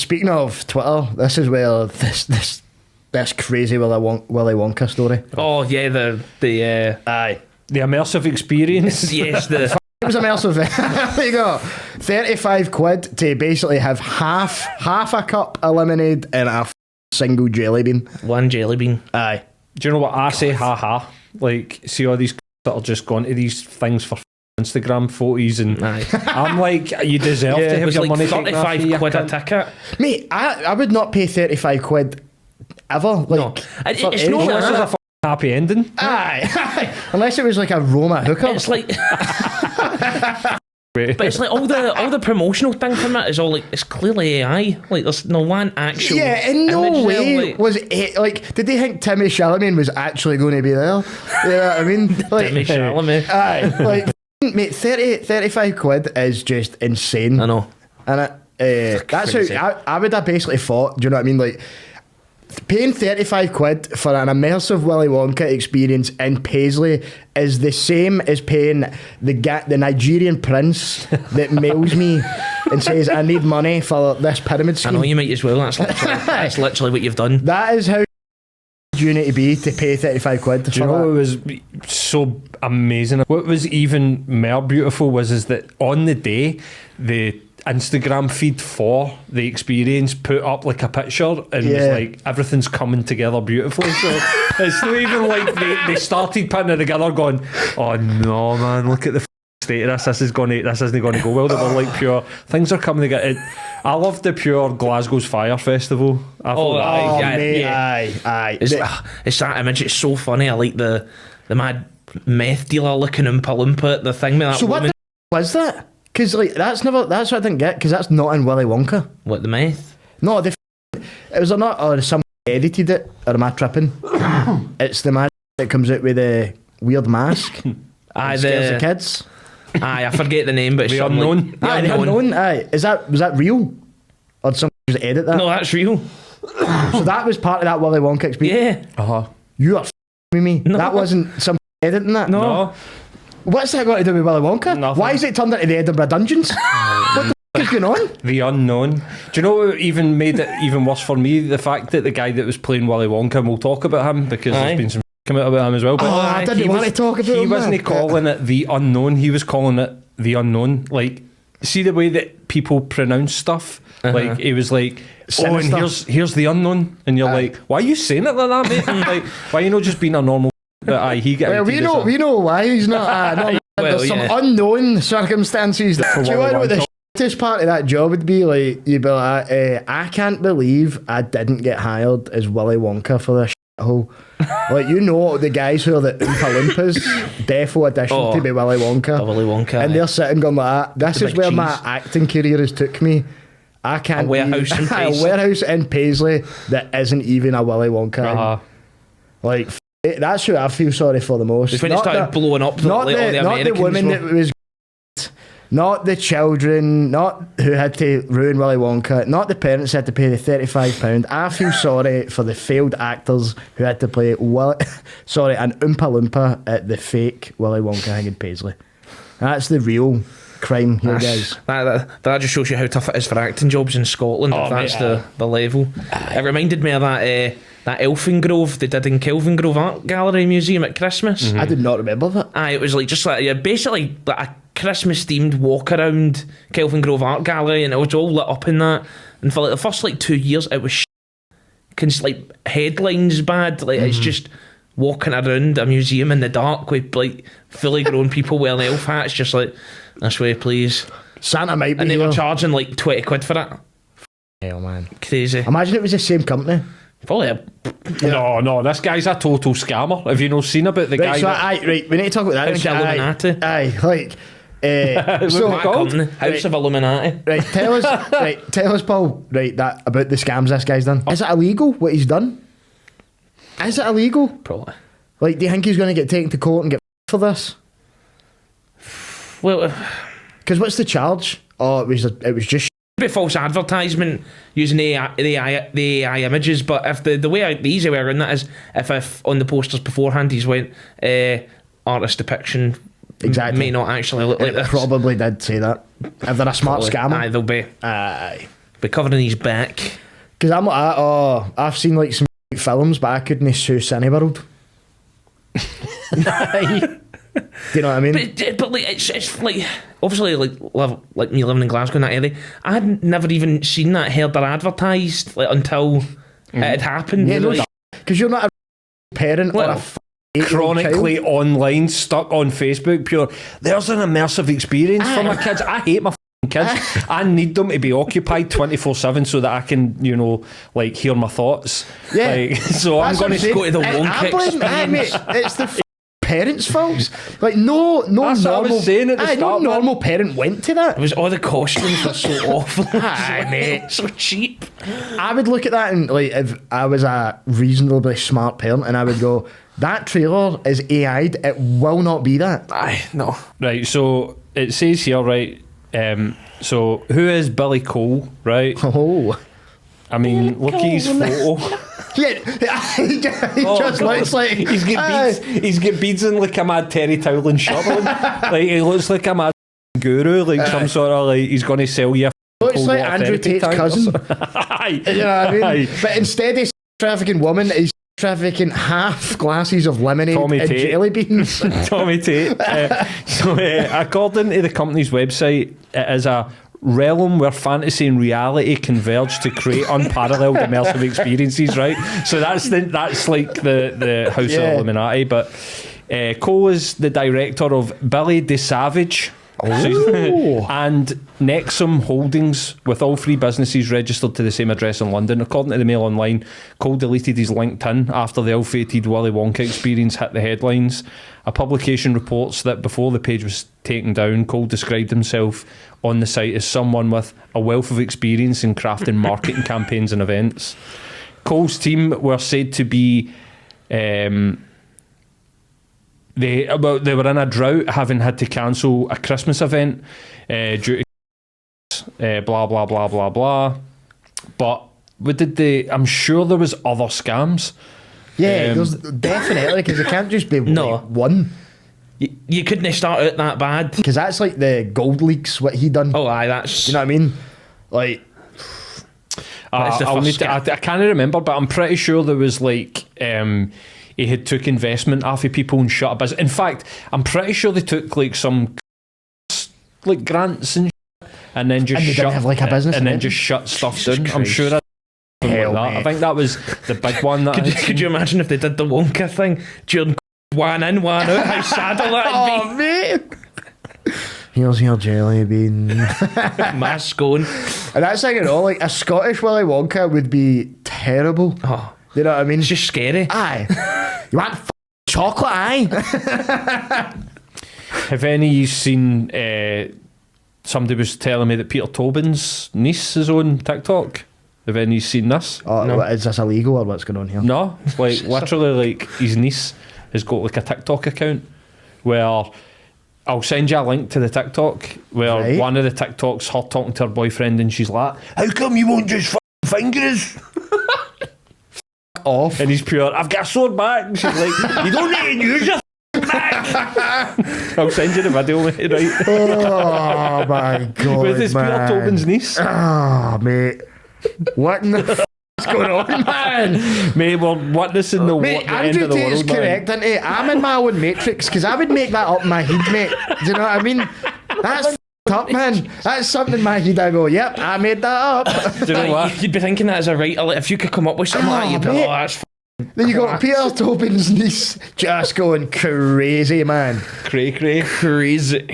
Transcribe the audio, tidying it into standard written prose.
speaking of Twitter, this is where this crazy Willy Wonka story. Oh yeah, the Aye, the immersive experience. yes, the it was immersive. There you go. 35 quid to basically have half a cup of lemonade and a single jelly bean. one jelly bean. Aye. Do you know what I say? Ha ha. Like, see all these that are just going to these things for Instagram photos, and Aye. I'm like, you deserve to It have was your like money taken off 35 you, quid a cunt. ticket. Mate, I would not pay 35 quid ever. Like, No. for It's not anything. Unless there's a fucking happy ending. Aye. Unless it was like a Roma hooker. It's like, but it's like all the promotional thing from it is all like, it's clearly AI. Like there's no one actual. Yeah, in no image way there, like, was it like. Did they think Timmy Chalamet was actually going to be there? You know what I mean? Like, Timmy Chalamet. aye, like mate, 35 quid is just insane. I know. And that's crazy. how I would have basically thought. Do you know what I mean? Like paying 35 quid for an immersive Willy Wonka experience in Paisley is the same as paying the Nigerian prince that mails me and says I need money for this pyramid I scheme. know you might as well. That's literally what you've done. That is how you need to be to pay 35 quid. Do you know what was so amazing? What was even more beautiful was that on the day, the Instagram feed for the experience put up like a picture and was like, everything's coming together beautifully. So it's not even like they started putting it together going, oh no man, look at the state of this. This isn't going to go well. They were like pure things are coming together. I loved the pure Glasgow's Fire Festival. I thought aye. Oh, mate, yeah. aye. It's that image. It's so funny. I like the mad meth dealer looking Oompa Loompa at the thing with that So what woman. the was that? Because like that's what I didn't get, because that's not in Willy Wonka. What, the meth? No, it was not, or someone edited it, or am I tripping? It's the man that comes out with a weird mask. Aye, Scares the kids. Aye, I forget the name, but it's The something Unknown. Like, the Aye, the unknown. Aye, was that real? Or did someone just edit that? No, that's real. So that was part of that Willy Wonka experience. Yeah. You are with me. No. That wasn't some editing that. No. What's that got to do with Willy Wonka? Nothing. Why is it turned into the Edinburgh Dungeons? What the f is going on? The Unknown. Do you know what even made it even worse for me? The fact that the guy that was playing Willy Wonka, and we'll talk about him because Aye. there's been some come out about him as well. But I didn't want to talk about he him. wasn't man. calling it The Unknown. He was calling it The Unknown. Like, see the way that people pronounce stuff? Like, he was like, oh, and Sinister. here's The Unknown. And you're like, why are you saying it like that, mate? Like, why are you not just being a normal but aye, he get Well, we know why he's not. Not Well, there's yeah. some unknown circumstances. Do you Willy know what the Wonka. shittest part of that job would be? Like, you'd be like, I can't believe I didn't get hired as Willy Wonka for this shithole. Like, you know, the guys who are the Oompa Loompas, defo audition to be Willy Wonka. The Willy Wonka. And they're sitting going like that. This The is big where my cheese. acting career has took me. I can't A warehouse in a Paisley. warehouse in Paisley that isn't even a Willy Wonka. Uh-huh. Like, that's who I feel sorry for the most. It's when it Not started blowing up, not like, all the the, not the Americans woman were. that was, not the children, not who had to ruin Willy Wonka, not the parents who had to pay the £35. I feel sorry for the failed actors who had to play an Oompa Loompa at the fake Willy Wonka thing in Paisley. That's the real crime here, guys. That just shows you how tough it is for acting jobs in Scotland. Oh, if that's mate, the level. It reminded me of that Elfingrove they did in Kelvingrove Art Gallery Museum at Christmas. I did not remember that. Aye, it was like just like basically like a Christmas themed walk around Kelvingrove Art Gallery, and it was all lit up in that. And for like the first like 2 years, it was like headlines bad. Like it's just walking around a museum in the dark with like fully grown people wearing elf hats, just like this way, please. Santa might be And they here. were charging like 20 quid for it. Hell, man. Crazy. Imagine it was the same company. Probably No, this guy's a total scammer. Have you not seen about the Right, guy so that... right, we need to talk about that. House of Illuminati. Aye, like, so That company, House of Illuminati. right, tell us, Paul. Right, that about the scams this guy's done. Is it illegal what he's done? Is it illegal? Probably. Like, do you think he's going to get taken to court and get for this? Well, Because what's the charge? Oh, it was just. bit false advertisement using the AI images, but if the easy way around that is if on the posters beforehand he's went artist depiction Exactly. may not actually look like It this. probably did say that. If they're a smart Aye, scammer. they'll be Aye. Be covering his back. Because I'm like, oh, I've seen like some films, but I couldn't sue Cineworld. Do you know what I mean? But like, it's like, obviously, like me living in Glasgow in that area, I had never even seen that, heard or advertised like until it had happened. Yeah, because you're not a parent or a chronically child. online, stuck on Facebook, pure. There's an immersive experience for my kids. I hate my kids. I need them to be occupied 24/7 so that I can, like hear my thoughts. Yeah. Like, so That's I'm going to go to the Wonka experience. It's the parents' faults. Like no That's what I normal. was saying at the No start, man. normal parent went to that. It was all the costumes were so awful. Aye, mate. So cheap. I would look at that and like if I was a reasonably smart parent and I would go, that trailer is AI'd. It will not be that. Aye, no. Right, so it says here, right, so who is Billy Cole, right? Oh. I mean, look at his photo. Yeah, he just looks like he's got beads in like a mad Terry Towland shirt on. Like he looks like a mad guru, like some sort of like he's going to sell you a looks cold like water Andrew therapy Tate's tank or cousin. something. Aye. You know what I mean? Aye. But instead of trafficking woman, he's trafficking half glasses of lemonade Tommy and Tate. jelly beans. Tommy Tate. According to the company's website, it is a realm where fantasy and reality converge to create unparalleled immersive experiences, right? So that's like the House of Illuminati. But Cole is the director of Billy de Savage. And Nexum Holdings, with all three businesses registered to the same address in London. According to the Mail Online, Cole deleted his LinkedIn after the ill-fated Willy Wonka experience hit the headlines. A publication reports that before the page was taken down, Cole described himself on the site as someone with a wealth of experience in crafting marketing campaigns and events. Cole's team were said to be they were in a drought, having had to cancel a Christmas event due to blah blah blah blah blah. But what did they? I'm sure there was other scams. Yeah, there's definitely, because it can't just be like one. You couldn't start out that bad. Because that's like the gold leaks, what he done. Oh, aye, that's... You know what I mean? Like... I can't remember, but I'm pretty sure there was like... he had took investment off of people and shut a business. In fact, I'm pretty sure they took like some like grants and and then just didn't have like a business and then event? just shut stuff Jesus down. I'm Christ. sure Hell, like that. mate. I think that was the big one. That Could you imagine if they did the Wonka thing during one in, one out? How sad will that Oh, mate! Here's your jelly bean. be? Mass going. And that's like it all. Like a Scottish Willy Wonka would be terrible. Oh, You know what I mean? it's just scary. Aye. You want chocolate, aye? Have any of you seen? Somebody was telling me that Peter Tobin's niece is on TikTok. Have any of you seen this? Oh, No. what, is this illegal or what's going on here? No, like literally, like his niece has got like a TikTok account where I'll send you a link to the TikTok where Right. one of the TikToks her talking to her boyfriend and she's like, "How come you won't just finger us?" Off. And he's pure, "I've got a sore back." And she's like, "You don't need to use your back." I'll send you the video, mate, right? Oh my god. With this Peter man. Tobin's niece. Oh, mate. What in the is going on, man? Mate, we're witnessing the Mate, end of Andrew the Tate is world, man. correct, isn't he? I'm in my own matrix because I would make that up in my head, mate. Do you know what I mean? That's f***ed up, man. That's something in my head I go, yep, I made that up. Do you know what? You'd be thinking that as a writer, like, if you could come up with something like that, you'd be mate. like, oh, that's Then you got Peter Tobin's niece just going crazy, man. Cray. crazy.